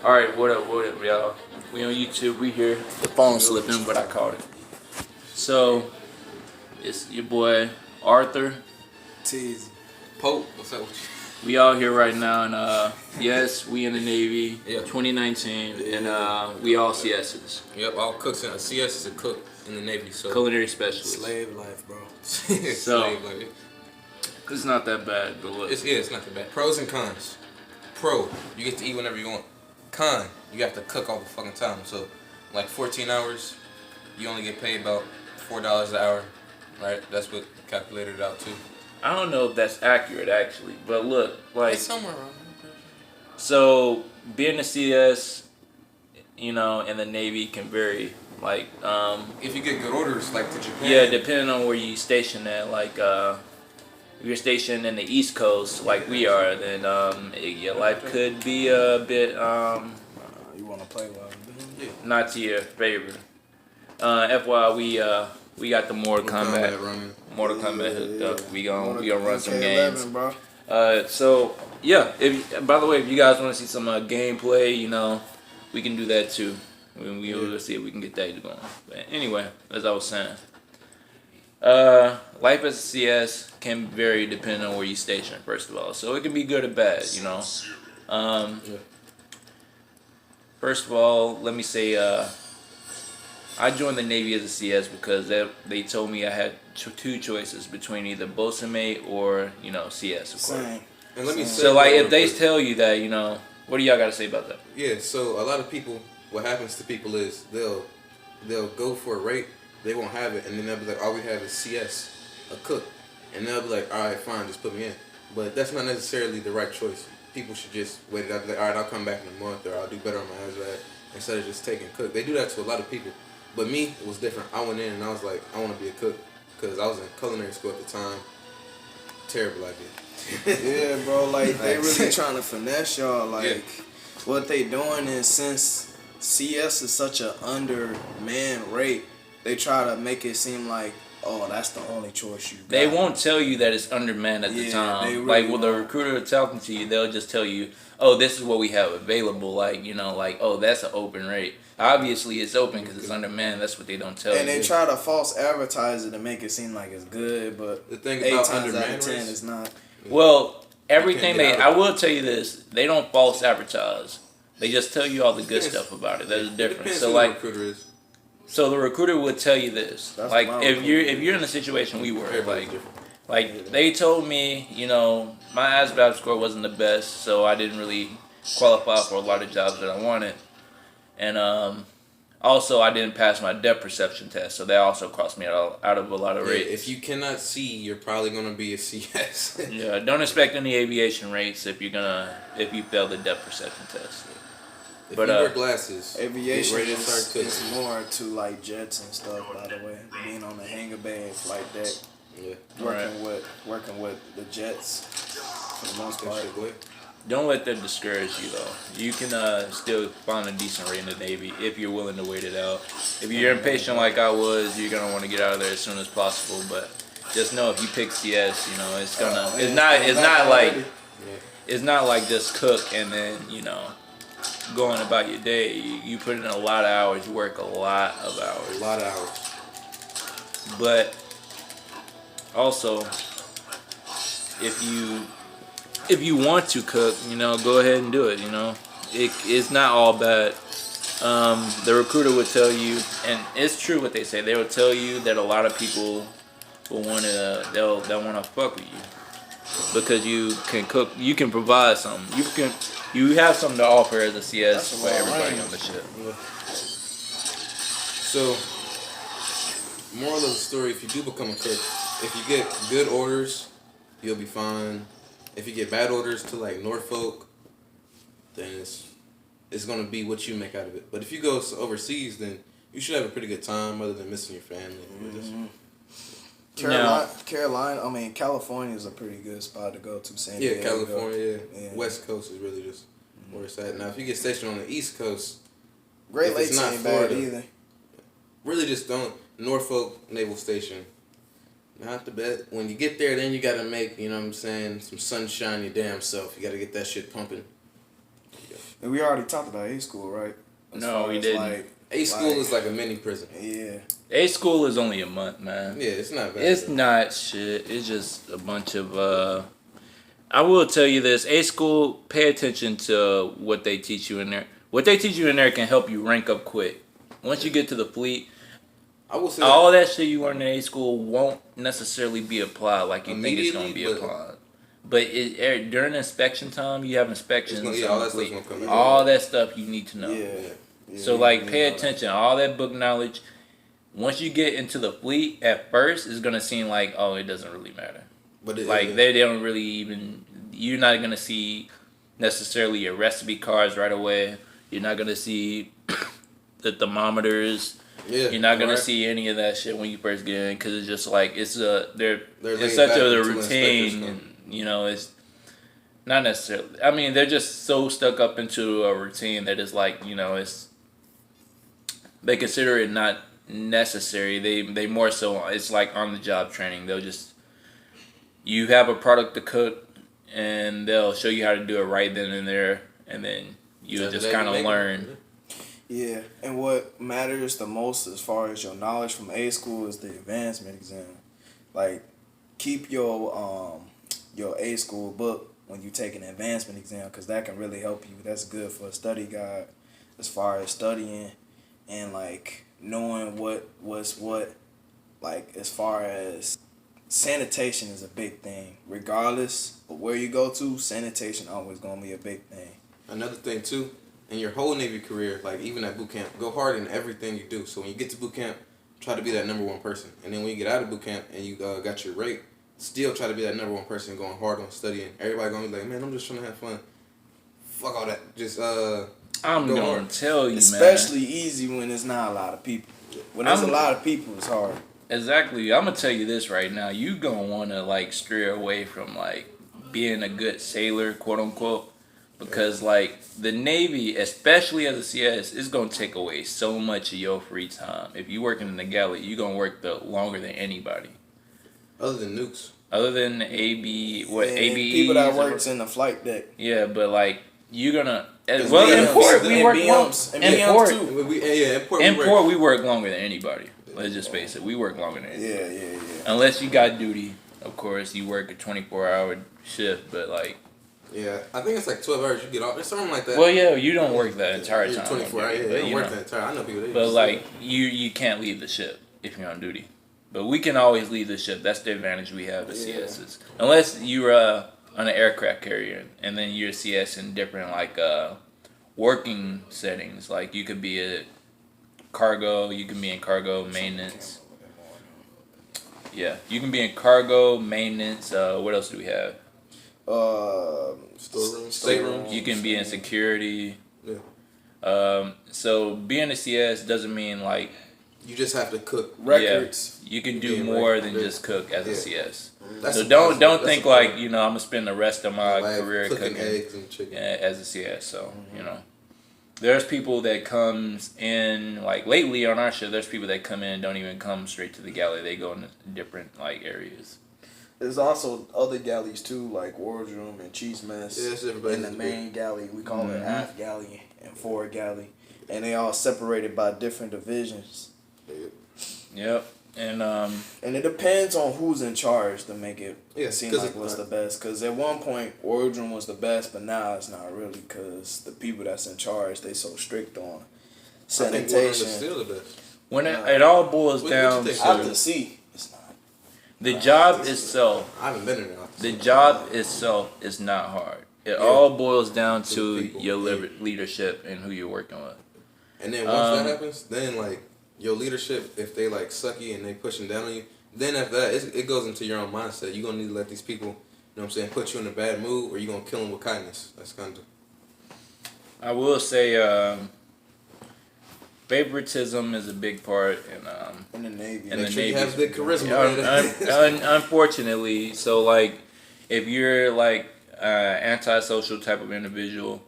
All right, what up, y'all? We on YouTube. We here. The phone slipping, but I caught it. So it's your boy Arthur. Tease. Pope, what's up with We out here right now, and yes, we in the Navy, Yeah. 2019, and we all CSs, you? Yep, all cooks in CS is a cook in the Navy, so culinary specialists. Slave life, bro. Slave, like, It's not that bad, but look. it's not that bad. Pros and cons. Pro, you get to eat whenever you want. Con, you have to cook all the fucking time. So, like 14 hours, you only get paid about $4 an hour, right? That's what calculated it out to. I don't know if that's accurate actually, but look, like It's somewhere around there. so being a CS, in the Navy can vary. Like, If you get good orders, like to Japan. yeah, depending on where you station at. Like, if you're stationed in the East Coast, like we are, then your life could be a bit You want to play well? Yeah. not to your favor. FYI, we got the Mortal Kombat running. hooked up. We gonna run some 11, games. bro. So yeah. If by the way, if you guys want to see some gameplay, we can do that too. We'll see if we can get that going. But anyway, as I was saying, life as a CS can vary depending on where you station. First of all, so it can be good or bad. First of all, let me say, I joined the Navy as a CS because they told me I had two choices between either bosun mate or CS, of course. Same. And let me say, So like, if they tell you that, what do y'all got to say about that? yeah, so a lot of people, what happens to people is they'll go for a rate, they won't have it, and then they'll be like, all we have is CS, a cook, and they'll be like, all right, fine, just put me in. But that's not necessarily the right choice. People should just wait it out, be like, all right, I'll come back in a month, or I'll do better on my ASVAB, instead of just taking cook. They do that to a lot of people. But me, it was different. I went in and I was like, I want to be a cook, because I was in culinary school at the time. Terrible idea. Yeah, bro. Like they really trying to finesse y'all. Like Yeah. what they doing is, since CS is such a undermanned rate, they try to make it seem like, oh, that's the only choice you got. They won't tell you that it's undermanned at the Yeah, time. they really Like with the won't. recruiter talking to you, they'll just tell you, "Oh, this is what we have available." Like oh, that's an open rate. Obviously, it's open because it's undermanned. That's what they don't tell And you. they try to false advertise it to make it seem like it's good, but The thing 8 about times out of undermanned 10 rates, it's not. Well, everything get I out of it. will tell you this: they don't false advertise. They just tell you all the good stuff about it. There's a it difference. depends So who like, the recruiter is. so the recruiter would tell you this. That's Like my if recruiter. you're in the situation we were, Everybody's like. different. Like, they told me, my ASVAB score wasn't the best, so I didn't really qualify for a lot of jobs that I wanted. And also, I didn't pass my depth perception test, so that also cost me out of a lot of Yeah, rates. if you cannot see, you're probably gonna be a CS. Yeah, don't expect any aviation rates if you fail the depth perception test. If But, you wear glasses, Aviation get ready to start is cooking. more to like jets and stuff, by the way. Being on the hangar bay, flight deck, Yeah, working with the jets for the most that part. shit, boy. Don't let that discourage you, though. You can still find a decent rate in the Navy if you're willing to wait it out. If you're impatient like I was, you're gonna want to get out of there as soon as possible. But just know if you pick CS, it's not like just cook and then going about your day. You put in a lot of hours. You work a lot of hours. A lot of hours. But also, if you want to cook, go ahead and do it. It's not all bad. The recruiter would tell you, and it's true what they say. They will tell you that a lot of people will they'll want to fuck with you because you can cook. You can provide something. You have something to offer as a CS That's a for long everybody range. on the ship. So, moral of the story: if you do become a cook, if you get good orders, you'll be fine. If you get bad orders to like Norfolk, then it's gonna be what you make out of it. But if you go overseas, then you should have a pretty good time, other than missing your family. California is a pretty good spot to go to. San Diego. Yeah, California. Yeah. West Coast is really just where it's at. Now, if you get stationed on the East Coast, Great if it's Lakes not ain't bad Florida, either. really just don't. Norfolk Naval Station. Not the best. When you get there, then you gotta make, some sunshine your damn self. You gotta get that shit pumping. And we already talked about A school, right? No, we didn't. A school is like a mini prison. Yeah. A school is only a month, man. Yeah, it's not bad. It's not shit. It's just a bunch of. I will tell you this: A school, pay attention to what they teach you in there. What they teach you in there can help you rank up quick. Once you get to the fleet, I will say all that shit you learn in A school won't necessarily be applied like you think it's going to be applied. But during inspection time, you have inspections. All that stuff's gonna come in. All that stuff you need to know. Yeah. So like, pay attention. All that book knowledge. Once you get into the fleet, at first, it's gonna seem like, oh, it doesn't really matter. But they don't really even. You're not gonna see necessarily your recipe cards right away. You're not gonna see the thermometers. Yeah, You're not gonna see any of that shit when you first get in, because it's just like it's such back a until routine, and it's not necessarily. I mean, they're just so stuck up into a routine that it's like it's they consider it not necessary. They more so it's like on the job training. They'll just you have a product to cook, and they'll show you how to do it right then and there, and then you'll just kind of learn. Yeah, and what matters the most as far as your knowledge from A school is the advancement exam. Like, keep your A school book when you take an advancement exam, because that can really help you. That's good for a study guide as far as studying and like knowing what's what. Like, as far as sanitation is a big thing. Regardless of where you go to, sanitation always gonna be a big thing. Another thing too, in your whole Navy career, like even at boot camp, go hard in everything you do. So when you get to boot camp, try to be that number one person. And then when you get out of boot camp and you got your rate, still try to be that number one person going hard on studying. Everybody gonna be like, man, I'm just trying to have fun. Fuck all that. Just I'm go gonna hard. tell you, Especially easy when there's not a lot of people. When there's a lot of people, it's hard. Exactly. I'm gonna tell you this right now. You gonna wanna like steer away from like being a good sailor, quote unquote, because like the Navy, especially as a CS, is gonna take away so much of your free time. If you working in the galley, you gonna work longer than anybody. Other than nukes. Other than AB, And people that works in the flight deck. Yeah, but like you're gonna. BMs, In port we and work BMs, and in BMs port. too. In port we work longer than anybody. Let's just face it, we work longer than anybody. Yeah. Unless you got duty, of course, you work a 24-hour shift, but like. Yeah, I think it's like 12 hours you get off. It's something like that. Well, yeah, you don't work that entire time. 24 hours. Yeah, you don't work that entire. I know people. But like you can't leave the ship if you're on duty. But we can always leave the ship. That's the advantage we have as CSs. Unless you're on an aircraft carrier, and then you're a CS in different like working settings. Like you could be a cargo. You can be in cargo maintenance. Yeah, you can be in cargo maintenance. What else do we have? Storeroom. Stateroom. You can be in security. Yeah. So being a CS doesn't mean like you just have to cook records. Yeah, you can do more than just cook as a CS. That's so don't think like I'm gonna spend the rest of my career cooking cooking eggs and chicken as a CS. So there's people that comes in like lately on our show. There's people that come in and don't even come straight to the galley. They go in different like areas. There's also other galleys too, like wardroom and cheese mess. Yeah, in the main galley, we call it aft galley and forward galley, and they all separated by different divisions. Yep, and it depends on who's in charge to make it seem like what's the best. Because at one point, wardroom was the best, but now it's not really. Because the people that's in charge, they so strict on sanitation. I think still the best. When it all boils down to out to sea. The job itself. I haven't been in there. The job itself is not hard. It all boils down to your leadership and who you're working with. And then once that happens, then like your leadership, if they like sucky and they pushing down on you, then after that, it goes into your own mindset. You're gonna need to let these people, what I'm saying, put you in a bad mood, or you're gonna kill them with kindness. That's kind of. I will say, favoritism is a big part in the Navy. Make sure you have good charisma. Unfortunately, so like if you're like antisocial type of individual,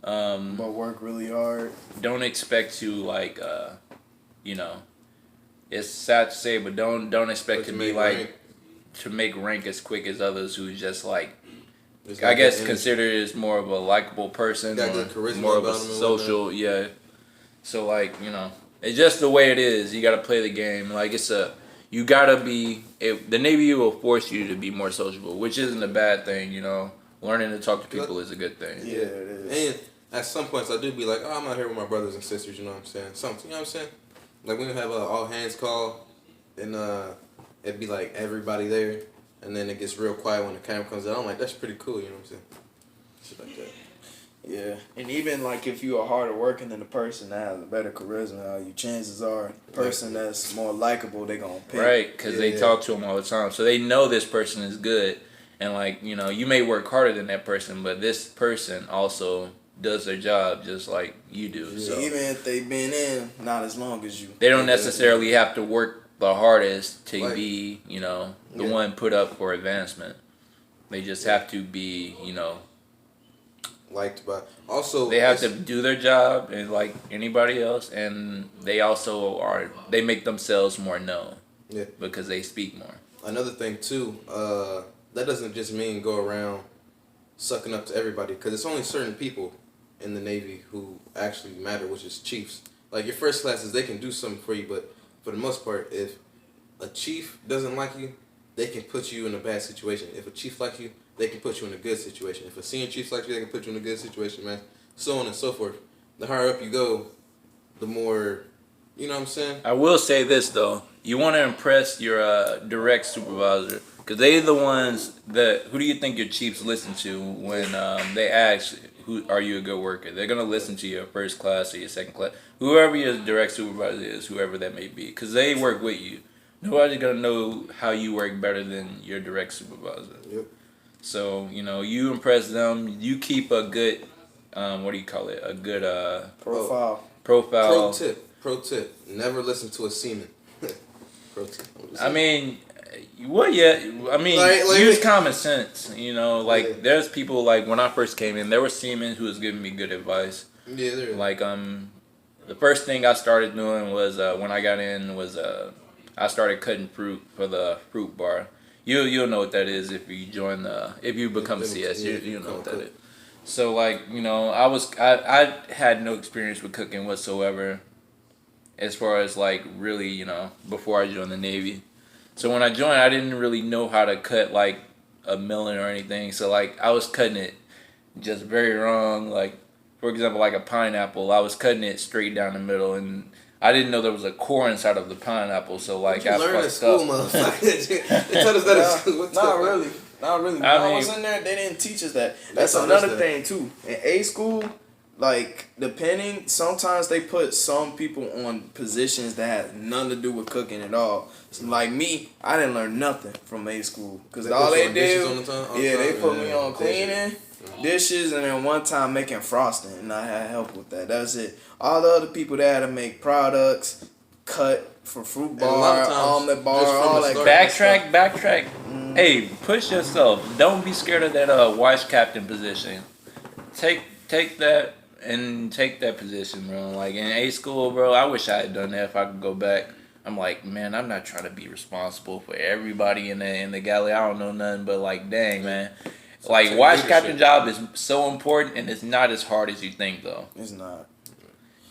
but work really hard. Don't expect to like it's sad to say, but don't expect to be like to make rank as quick as others who just like It's I like guess that considered as more of a likable person, got or good charisma more of a about him and social, yeah. So like, you know, it's just the way it is. You got to play the game. Like you gotta be. The Navy will force you to be more sociable, which isn't a bad thing. You know, learning to talk to people is a good thing. Yeah, it is. And at some points, I do be like, oh, I'm out here with my brothers and sisters. You know what I'm saying? Something. You know what I'm saying? Like we would have a all hands call, and it'd be like everybody there, and then it gets real quiet when the camera comes out. I'm like, that's pretty cool. You know what I'm saying? Shit like that. Yeah, and even like if you are harder working than the person that has a better charisma, you chances are the person that's more likable they gonna pick. Right, because they talk to them all the time, so they know this person is good, and like you know, you may work harder than that person, but this person also does their job just like you do. So even if they've been in not as long as you, they don't necessarily have to work the hardest to Like, be, you know, the one put up for advancement. They just have to be, you know, liked by. Also, they have to do their job and like anybody else, and they also they make themselves more known. Yeah. Because they speak more. Another thing too, that doesn't just mean go around sucking up to everybody, because it's only certain people in the Navy who actually matter, which is chiefs. Like your first classes, they can do something for you, but for the most part, if a chief doesn't like you, they can put you in a bad situation. If a chief likes you, they can put you in a good situation. If a senior chief likes you, they can put you in a good situation, man. So on and so forth. The higher up you go, the more, you know what I'm saying? I will say this though, you want to impress your direct supervisor, because they're the ones that. Who do you think your chiefs listen to when they ask, "Who are you a good worker?" They're gonna listen to your first class or your second class, whoever your direct supervisor is, whoever that may be, because they work with you. Nobody's gonna know how you work better than your direct supervisor. Yep. So you know, you impress them. You keep a good, what do you call it? A good profile. Profile. Pro tip. Never listen to a seaman. Pro tip. I mean, well, yeah. I mean, Like, use common sense. You know, like Yeah. there's people like when I first came in, there were seamen who was giving me good advice. Yeah, there is. Like the first thing I started doing was when I got in was I started cutting fruit for the fruit bar. You'll know what that is if you join if you become a CS. You know what that is. So like you know, I had no experience with cooking whatsoever, as far as like really, you know, before I joined the Navy. So when I joined, I didn't really know how to cut like a melon or anything. So like I was cutting it just very wrong. Like for example, like a pineapple, I was cutting it straight down the middle, and I didn't know there was a core inside of the pineapple. So like I learned at fucked school, up. motherfucker. They told us that at school. What's Not up, really. Not really. When I was in there, they didn't teach us that. That's taught us another that. thing too. In A school, like depending, sometimes they put some people on positions that had nothing to do with cooking at all. So like me, I didn't learn nothing from A school because They all put you they on dishes did, on the time? they put me on Dishes. cleaning, dishes, and then one time making frosting, and I had help with that. That's it. All the other people that had to make products, cut for fruit And a lot bar, of times, omelet bar, just from all the that. start- Backtrack. Hey, push yourself. Don't be scared of that watch captain position. Take that and take that position, bro. Like in A school, bro. I wish I had done that if I could go back. I'm like, man, I'm not trying to be responsible for everybody in the galley. I don't know nothing, but like, dang, man. Like take watch leadership. captain job is so important, and it's not as hard as you think, though. It's not.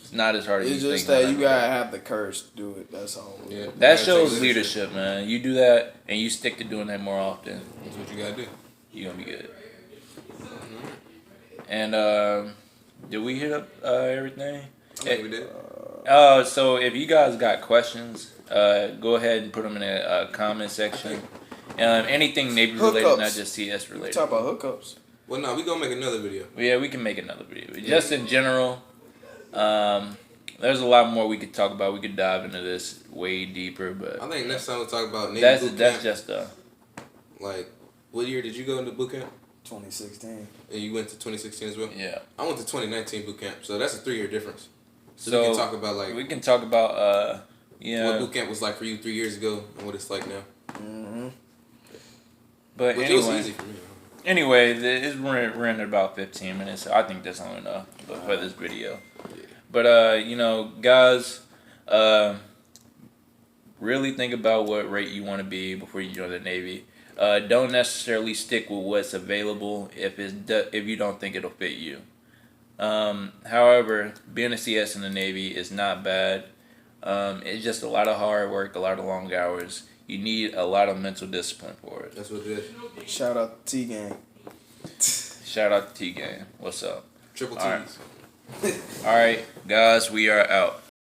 It's not as hard as It's you just think. that you gotta have the courage to do it. That's all. Yeah. That You gotta shows take leadership, man. You do that, and you stick to doing that more often. That's what you gotta do. You're gonna be good. And did we hit up everything? I think we did. So if you guys got questions, go ahead and put them in the comment section. Anything Navy related, Hookups. not just CS related. Talk about hookups. Well, no, we gonna make another video. Yeah, we can make another video. Just in general, there's a lot more we could talk about. We could dive into this way deeper, but I think next time we'll talk about Navy that's boot that's camp. just Like, what year did you go into boot camp? 2016. And you went to 2016 as well? yeah. I went to 2019 boot camp, so that's a 3-year difference. So, So we can talk about like we can talk about what boot camp was like for you 3 years ago and what it's like now. Mm-hmm. But Which it was anyway. easy for me. Anyway, we're in about 15 minutes. I think that's long enough for this video. Yeah. But you know, guys, really think about what rate you want to be before you join the Navy. Don't necessarily stick with what's available if you don't think it'll fit you. However, being a CS in the Navy is not bad. It's just a lot of hard work, a lot of long hours. You need a lot of mental discipline for it. That's what it is. Shout out to T Gang. Shout out to T Gang. What's up? Triple T's. All right. All right, guys, we are out.